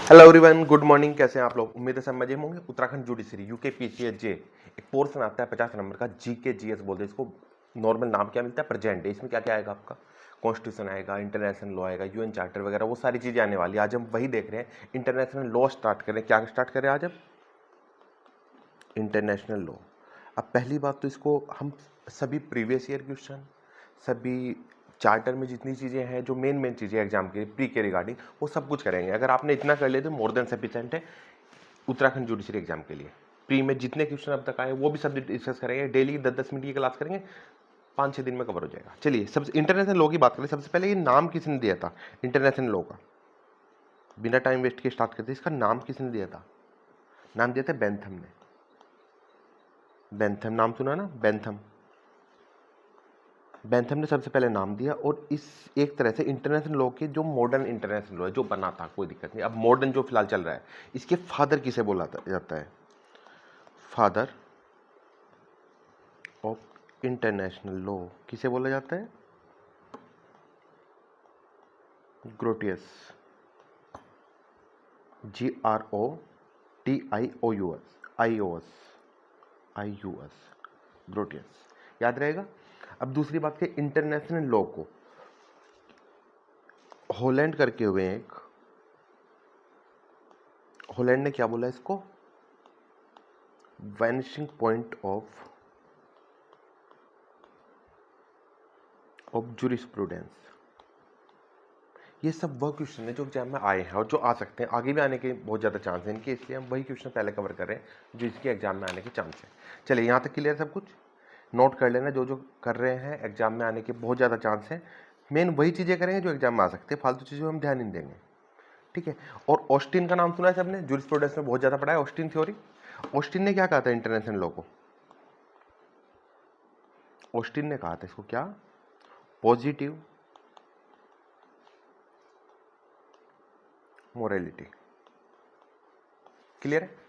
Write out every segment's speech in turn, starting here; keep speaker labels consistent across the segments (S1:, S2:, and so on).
S1: Hello everyone, good morning. कैसे हैं आप लोग? उम्मीद है सब मजे में होंगे। उत्तराखंड जुडिशरी यूके पीसीएस जे एक पोर्शन आता है 50 नंबर का, जीके जीएस बोलते हैं इसको। नॉर्मल नाम क्या मिलता है? Present day. इसमें क्या क्या आएगा आपका? कॉन्स्टिट्यूशन आएगा, इंटरनेशनल लॉ आएगा, यूएन चार्टर वगैरह, वो सारी चीजें आने वाली है। आज हम वही देख रहे हैं। इंटरनेशनल लॉ स्टार्ट करें। क्या स्टार्ट करें आज? हम इंटरनेशनल लॉ। अब पहली बात तो इसको हम सभी प्रीवियस ईयर क्वेश्चन, सभी चार्टर में जितनी चीज़ें हैं, जो मेन चीज़ें एग्जाम के प्री के रिगार्डिंग, वो सब कुछ करेंगे। अगर आपने इतना कर लिया तो मोर देन सफिशिएंट है उत्तराखंड जुडिशरी एग्जाम के लिए। प्री में जितने क्वेश्चन अब तक आए वो भी सब डिस्कस करेंगे। डेली 10-10 मिनट की क्लास करेंगे, 5-6 दिन में कवर हो जाएगा। चलिए सबसे इंटरनेशनल लॉ की बात करें। सबसे पहले ये नाम किसने दिया था इंटरनेशनल लॉ का? बिना टाइम वेस्ट के स्टार्ट करते। इसका नाम किसने दिया था? नाम दिया था बेंथम ने। बेंथम नाम सुना ना? बेंथम। बेंथम ने सबसे पहले नाम दिया। और इस एक तरह से इंटरनेशनल लॉ के जो मॉडर्न इंटरनेशनल लॉ है जो बना था, कोई दिक्कत नहीं। अब मॉडर्न जो फिलहाल चल रहा है, इसके फादर किसे बोला जाता है? फादर ऑफ इंटरनेशनल लॉ किसे बोला जाता है? ग्रोटियस। GROTIOUS Grotius. याद रहेगा। अब दूसरी बात के इंटरनेशनल लॉ को हॉलैंड करके हुए एक, हॉलैंड ने क्या बोला इसको? Vanishing point of jurisprudence. ये सब वह क्वेश्चन है जो एग्जाम में आए हैं और जो आ सकते हैं, आगे भी आने के बहुत ज़्यादा चांस है इनके, इसलिए हम वही क्वेश्चन पहले कवर कर रहे हैं जो इसके एग्जाम में आने के चांस है। चलिए यहाँ तक क्लियर सब कुछ। नोट कर लेना जो जो कर रहे हैं, एग्जाम में आने के बहुत ज़्यादा चांस है। मेन वही चीज़ें करेंगे जो एग्जाम में आ सकते हैं, फालतू चीज़ों में हम ध्यान नहीं देंगे। ठीक है। और ऑस्टिन का नाम सुना है सबने? जूरिस्प्रूडेंस में बहुत ज़्यादा पढ़ा है ऑस्टिन थ्योरी। ऑस्टिन ने क्या कहा था इंटरनेशनल लॉ को? ऑस्टिन ने कहा था इसको क्या? Positive morality. क्लियर है?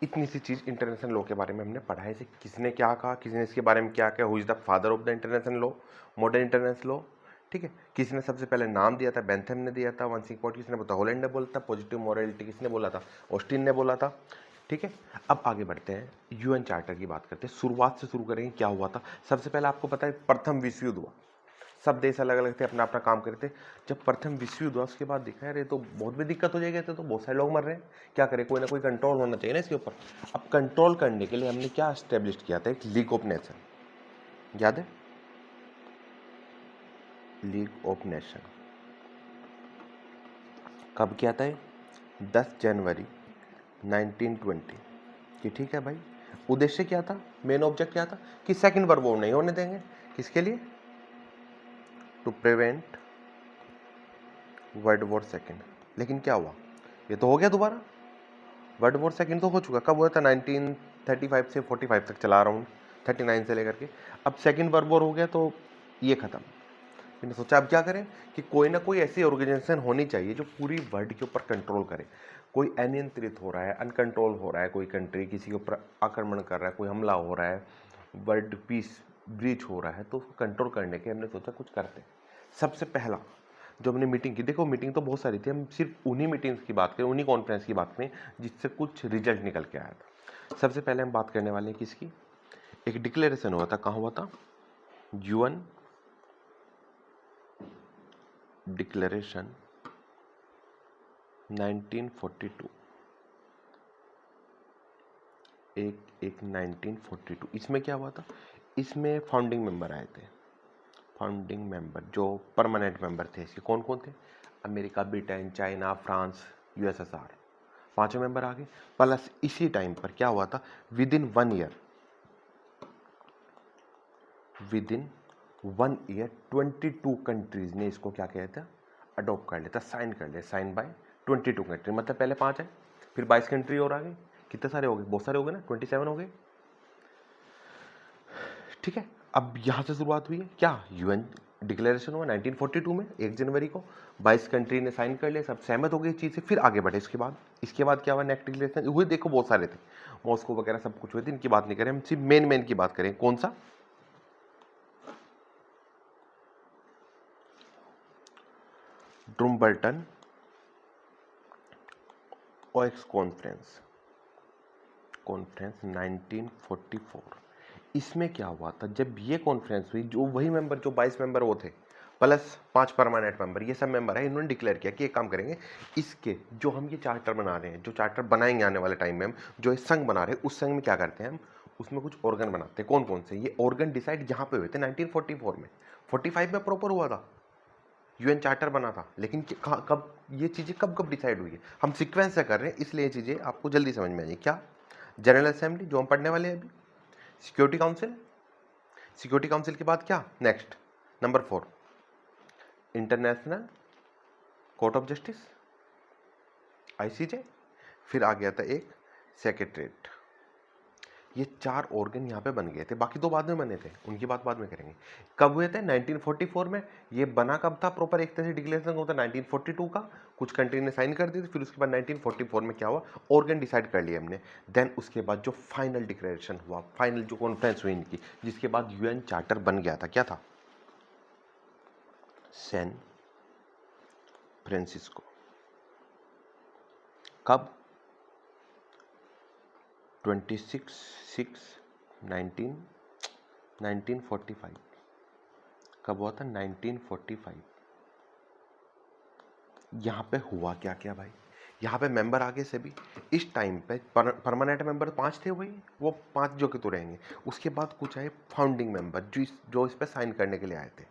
S1: इतनी सी चीज इंटरनेशनल लॉ के बारे में हमने पढ़ा है। इसे किसने क्या कहा, किसने इसके बारे में क्या कहा, who is the father of the international law, modern international law. ठीक है। किसने सबसे पहले नाम दिया था? बेंथम ने दिया था। वंसिंग पॉइंट किसने बोला था? हॉलैंड ने बोला था। पॉजिटिव मोरालिटी किसने बोला था? ऑस्टिन ने बोला था। ठीक है। अब आगे बढ़ते हैं, यूएन चार्टर की बात करते हैं। शुरुआत से शुरू करेंगे, क्या हुआ था। सबसे पहले आपको पता है प्रथम विश्व युद्ध हुआ। सब देश अलग अलग थे, अपना अपना काम करते। जब प्रथम विश्व युद्ध हुआ उसके बाद देखा यार ये तो बहुत भी दिक्कत हो जाएगी, तो बहुत सारे लोग मर रहे हैं, क्या करें? कोई ना कोई कंट्रोल होना चाहिए ना इसके ऊपर। अब कंट्रोल करने के लिए हमने क्या एस्टेब्लिश किया था? एक लीग ऑफ नेशन। याद है? लीग ऑफ नेशन कब किया था? 10 जनवरी 1920 कि ठीक है भाई। उद्देश्य क्या था? मेन ऑब्जेक्ट क्या था? कि सेकंड वर्ल्ड वॉर नहीं होने देंगे। किसके लिए? To prevent world war second. लेकिन क्या हुआ? ये तो हो गया दोबारा। वर्ल्ड वॉर सेकंड तो हो चुका। कब हुआ था? 1935 से 45 तक चला रहा हूँ, 39 से लेकर के। अब सेकंड वर्ल्ड वॉर हो गया तो ये खत्म। मैंने सोचा अब क्या करें कि कोई ना कोई ऐसी ऑर्गेनाइजेशन होनी चाहिए जो पूरी वर्ल्ड के ऊपर कंट्रोल करे। कोई अनियंत्रित हो रहा है, अनकंट्रोल हो रहा है, कोई कंट्री किसी के ऊपर आक्रमण कर रहा है, कोई हमला हो रहा है, वर्ल्ड पीस ब्रीच हो रहा है, तो उसको कंट्रोल करने के हमने सोचा कुछ करते हैं। सबसे पहला जो हमने मीटिंग की, देखो मीटिंग तो बहुत सारी थी, हम सिर्फ उन्हीं मीटिंग्स की बात करें, उन्हीं कॉन्फ्रेंस की बात करें जिससे कुछ रिजल्ट निकल के आया था। सबसे पहले हम बात करने वाले हैं किसकी? एक डिक्लेरेशन हुआ था। कहाँ हुआ था? UN declaration 1942। एक 1942। इसमें क्या हुआ था? इसमें फाउंडिंग मेंबर आए थे। फाउंडिंग मेंबर जो परमानेंट मेंबर थे इसके कौन कौन थे? America, Britain, China, France, USSR, पांचों मेंबर आ गए। प्लस इसी टाइम पर क्या हुआ था? With in 1 year, with in 1 year 22 countries ने इसको क्या किया था? अडॉप्ट कर लिया था, साइन कर लिया। साइन बाय 22 कंट्री, मतलब पहले 5 आए, फिर 22 कंट्री और आ गई। कितने सारे हो गए? बहुत सारे हो गए ना, 27 हो गए। ठीक है। अब यहां से शुरुआत हुई है क्या? यूएन डिक्लेरेशन हुआ 1942 में 1 जनवरी को। 22 कंट्री ने साइन कर लिया, सब सहमत हो गई चीज से। फिर आगे बढ़े। इसके बाद क्या हुआ? नेक्स्ट डिक्लेरेशन हुए, देखो बहुत सारे थे, मॉस्को वगैरह सब कुछ हुए थे, इनकी बात नहीं करें हम, सिर्फ मेन की बात करें। कौन सा? ड्रूम्बल्टन ओएक्स कॉन्फ्रेंस, कॉन्फ्रेंस 1944। इसमें क्या हुआ था, जब ये कॉन्फ्रेंस हुई, जो वही मेंबर, जो 22 मेंबर वो थे प्लस 5 परमानेंट मेंबर, ये सब मेंबर है, इन्होंने डिक्लेयर किया कि एक काम करेंगे, इसके जो हम ये चार्टर बना रहे हैं, जो चार्टर बनाएंगे आने वाले टाइम में हम, जो ये संघ बना रहे हैं, उस संघ में क्या करते हैं हम, उसमें कुछ ऑर्गन बनाते हैं। कौन कौन से? ये ऑर्गन डिसाइड यहाँ पे हुए थे 1944 में। 45 में प्रॉपर हुआ था, यूएन चार्टर बना था, लेकिन कब ये चीज़ें कब कब डिसाइड हुई है, हम सीक्वेंस से कर रहे हैं, इसलिए ये चीज़ें आपको जल्दी समझ में आएगी। क्या? जनरल असेंबली जो हम पढ़ने वाले हैं अभी, सिक्योरिटी काउंसिल, सिक्योरिटी काउंसिल के बाद क्या next, number 4 international court of justice ICJ, फिर आ गया था एक सेक्रेटरीट। ये 4 ऑर्गन यहाँ पे बन गए थे, बाकी 2 बाद में बने थे, उनकी बात बाद में करेंगे। कब हुए थे? 1944 में। ये बना कब था प्रॉपर, एक तरह से डिक्लेरेशन होता 1942 का, कुछ कंट्री ने साइन कर दी थी, फिर उसके बाद 1944 में क्या हुआ, ऑर्गन डिसाइड कर लिया हमने। देन उसके बाद जो फाइनल डिक्लेरेशन हुआ, फाइनल जो कॉन्फ्रेंस हुई इनकी, जिसके बाद यूएन चार्टर बन गया था, क्या था? San Francisco. कब? 1945। कब हुआ था? 1945। यहाँ पे हुआ क्या क्या भाई, यहाँ पे मेंबर आगे से भी इस टाइम पे परमानेंट मेंबर 5 थे, वही वो 5 जो कि तो रहेंगे। उसके बाद कुछ आए फाउंडिंग मेंबर, जो इस पे साइन करने के लिए आए थे,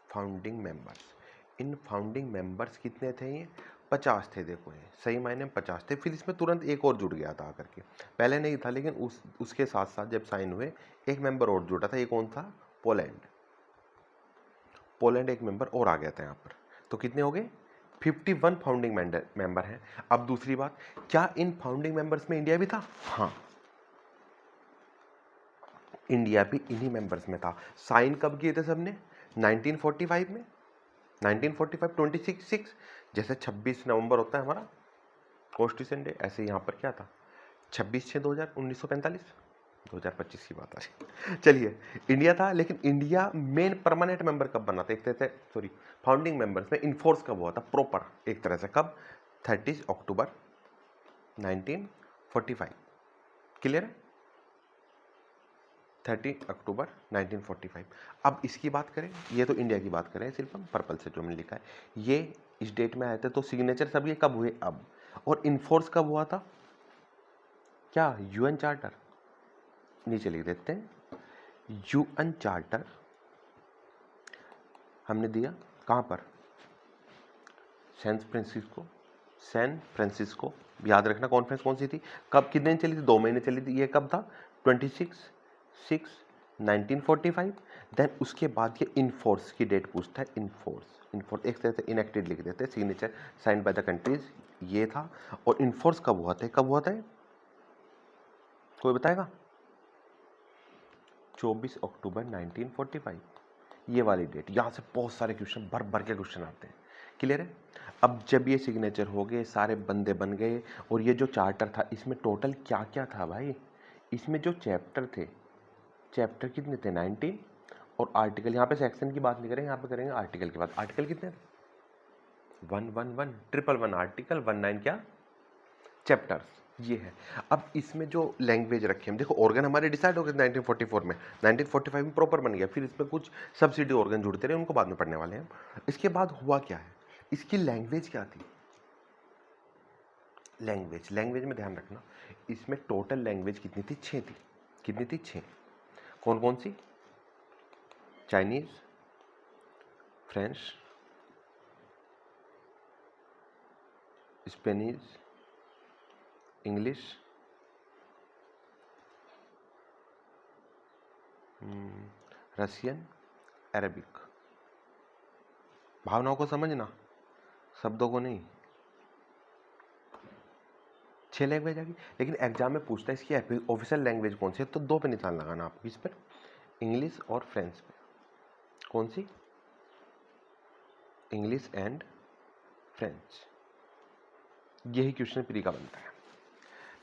S1: फाउंडिंग मेंबर्स। इन फाउंडिंग मेंबर्स कितने थे? ये 50 थे। देखो ये सही मायने में 50 थे। फिर इसमें तुरंत एक और जुड़ गया था आकर के, पहले नहीं था, लेकिन उसके साथ साथ जब साइन हुए एक मेंबर और जुड़ा था। ये कौन था? पोलैंड। पोलैंड एक मेंबर और आ गया था यहाँ पर। तो कितने हो गए? 51 फाउंडिंग मेंबर हैं। अब दूसरी बात, क्या इन फाउंडिंग मेंबर्स में इंडिया भी था? हाँ, इंडिया भी इन्हीं मेंबर्स में था। साइन कब किए थे सबने? 1945 में। 1945 26 जैसे 26 नवंबर होता है हमारा कॉन्स्टिट्यूशन डे, ऐसे यहाँ पर क्या था 26/6/1945, 2025 की बात आ रही। चलिए, इंडिया था, लेकिन इंडिया मेन परमानेंट मेंबर कब बना था, एक तरह से सॉरी फाउंडिंग मेंबर्स में इन्फोर्स कब हुआ था प्रॉपर एक तरह से, कब? 30 अक्टूबर 1945। क्लियर है? 30 अक्टूबर 1945। अब इसकी बात करें, ये तो इंडिया की बात करें सिर्फ हम, पर्पल से जो हमने लिखा है, ये इस डेट में आए थे। तो सिग्नेचर सब ये कब हुए? अब। और इन्फोर्स कब हुआ था? क्या? UN charter. नीचे लिख देते हैं, यूएन चार्टर हमने दिया कहाँ पर? San Francisco. सैन फ्रांसिस्को, याद रखना कॉन्फ्रेंस कौन सी थी, कब, कितने दिन चली थी? 2 महीने चली थी। ये कब था? 26/6/1945। देन उसके बाद ये इनफोर्स की डेट पूछता है। इनफोर्स एक तरह से इनेक्टेड लिख देते हैं, signature sign by the countries, ये था। और इनफोर्स कब हुआ था? कब हुआ था? कोई बताएगा? 24 अक्टूबर 1945, ये वाली डेट। यहाँ से बहुत सारे क्वेश्चन, भर भर के क्वेश्चन आते हैं। क्लियर है? अब जब ये सिग्नेचर हो गए, सारे बंदे बन गए, और ये जो चार्टर था, इसमें टोटल क्या क्या था भाई? इसमें जो चैप्टर थे, चैप्टर कितने थे? 19। और आर्टिकल, यहाँ पे सेक्शन की बात नहीं करेंगे, यहाँ पे करेंगे आर्टिकल की बात। आर्टिकल कितने थे? 111 111 आर्टिकल, 19 क्या? चैप्टर्स। ये है। अब इसमें जो लैंग्वेज रखे हम, देखो ऑर्गन हमारे डिसाइड हो गए 1944 में, 1945 में प्रॉपर बन गया। फिर इसमें कुछ सब्सिडी ऑर्गन जुड़ते रहे, उनको बाद में पढ़ने वाले हैं। इसके बाद हुआ क्या है, इसकी लैंग्वेज क्या थी? लैंग्वेज में ध्यान रखना, इसमें टोटल लैंग्वेज कितनी थी? 6 थी। कितनी थी? 6। कौन कौन सी? Chinese, French, Spanish, English, Russian, Arabic. भावनाओं को समझना, शब्दों को नहीं। 6 लैंग्वेज आ गई, लेकिन एग्जाम में पूछता है इसकी ऑफिशियल लैंग्वेज कौन सी है, तो 2 पे निशान लगाना आपको, इस पर, इंग्लिश और फ्रेंच पे। कौन सी? English and French. यही क्वेश्चन प्री का बनता है।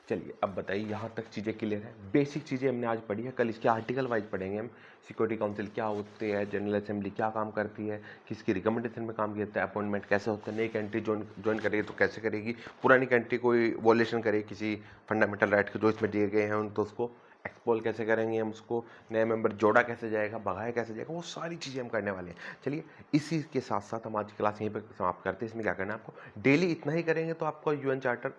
S1: चलिए अब बताइए यहाँ तक चीज़ें क्लियर है। बेसिक चीज़ें हमने आज पढ़ी है, कल इसके आर्टिकल वाइज पढ़ेंगे हम। सिक्योरिटी काउंसिल क्या होती है, जनरल असेंबली क्या काम करती है, किसकी रिकमेंडेशन में काम करता है, अपॉइंटमेंट कैसे होता है, नई कंट्री ज्वाइन करेगी तो कैसे करेगी, पुरानी कंट्री कोई वॉलेशन करे किसी फंडामेंटल राइट के जो इसमें दिए गए हैं तो उसको एक्सपोल कैसे करेंगे हम, उसको नया मेंबर जोड़ा कैसे जाएगा, भगाया कैसे जाएगा, वो सारी चीज़ें हम करने वाले हैं। चलिए इसी के साथ साथ हम आज की क्लास यहीं पर समाप्त करते हैं। इसमें क्या करना है आपको, डेली इतना ही करेंगे तो आपका यूएन चार्टर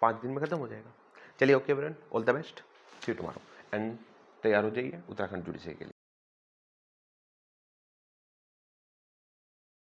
S1: 5 दिन में खत्म हो जाएगा। चलिए okay everyone, all the best, see you tomorrow and तैयार हो जाइए उत्तराखंड जुडिशरी के लिए।